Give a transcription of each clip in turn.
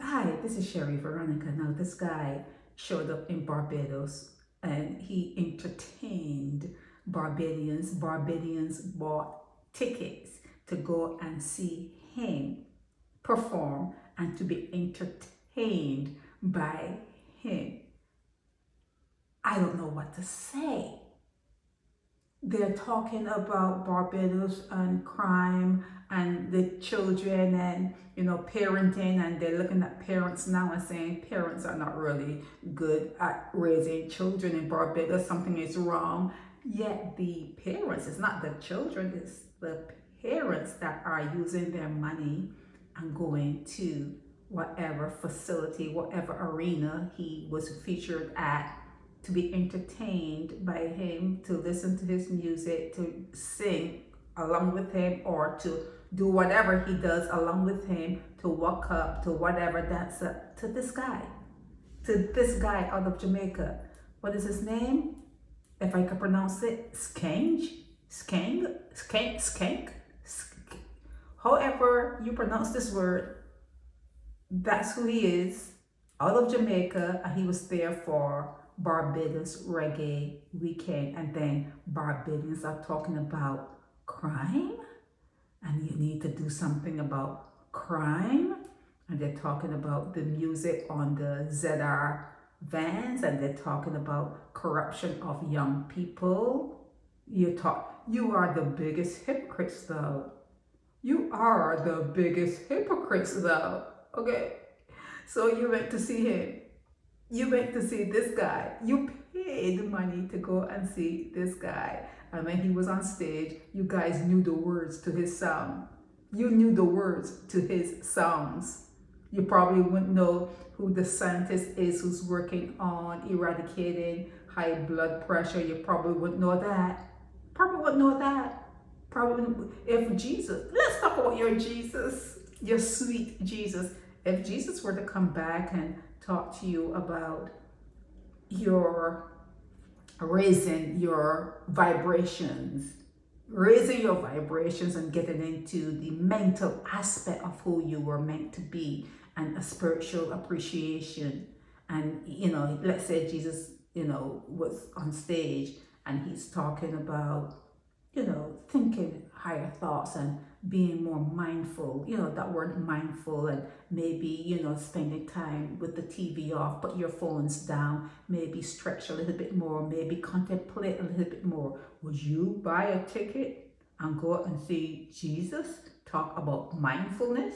Hi, this is Sherry Veronica. Now, this guy showed up in Barbados and he entertained Barbadians. Barbadians bought tickets to go and see him perform and to be entertained by him. I don't know what to say. They're talking about Barbados and crime and the children and parenting, and they're looking at parents now and saying parents are not really good at raising children in Barbados. Something is wrong. Yet the parents, it's not the children, it's the parents that are using their money and going to whatever facility, whatever arena he was featured at, to be entertained by him, to listen to his music, to sing along with him, or to do whatever he does along with him, to walk up to whatever dance up to this guy out of Jamaica. What is his name? If I can pronounce it, Skeng. However you pronounce this word, that's who he is, out of Jamaica, and he was there for Barbados Reggae Weekend. And then Barbadians are talking about crime, and you need to do something about crime. And they're talking about the music on the ZR vans, and they're talking about corruption of young people. You are the biggest hypocrites though. You are the biggest hypocrites though. Okay, so you went to see him. You went to see this guy. You paid money to go and see this guy. And when he was on stage, you guys knew the words to his song. You knew the words to his songs. You probably wouldn't know who the scientist is who's working on eradicating high blood pressure. You probably wouldn't know that. If Jesus, let's talk about your Jesus, your sweet Jesus. If Jesus were to come back and talk to you about your raising your vibrations and getting into the mental aspect of who you were meant to be, and a spiritual appreciation. And let's say Jesus was on stage and he's talking about thinking higher thoughts and being more mindful, that word mindful, and maybe, spending time with the TV off, put your phones down, maybe stretch a little bit more, maybe contemplate a little bit more. Would you buy a ticket and go and see Jesus talk about mindfulness?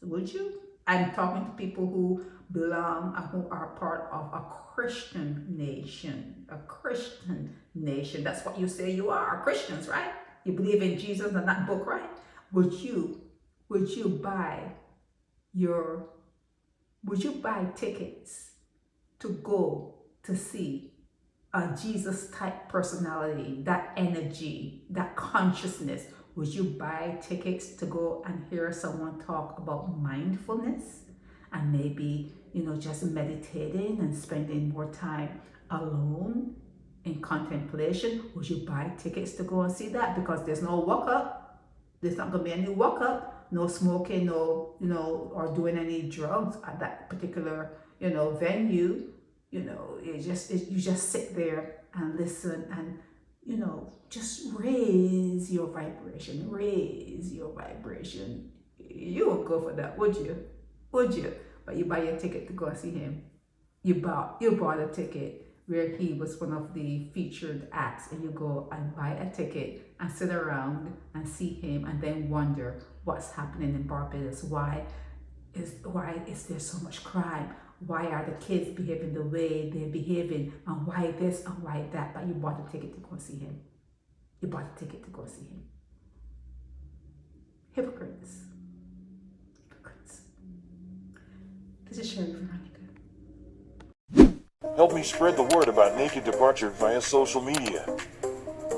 Would you? I'm talking to people who belong and who are part of a Christian nation. That's what you say you are, Christians, right? You believe in Jesus and that book, right? Would you buy tickets to go to see a Jesus type personality, that energy, that consciousness? Would you buy tickets to go and hear someone talk about mindfulness and maybe, just meditating and spending more time alone in contemplation? Would you buy tickets to go and see that? Because there's no walk up. There's not going to be any walk up, no smoking, no, or doing any drugs at that particular, venue. You just sit there and listen and, just raise your vibration. You would go for that, would you? But you buy a ticket to go and see him. You bought a ticket where he was one of the featured acts, and you go and buy a ticket and sit around and see him, and then wonder what's happening in Barbados. Why is there so much crime? Why are the kids behaving the way they're behaving? And why this and why that? But you bought a ticket to go see him. Hypocrites. This is Sherry Veronica. Help me spread the word about Naked Departure via social media.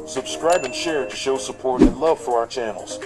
Subscribe and share to show support and love for our channels.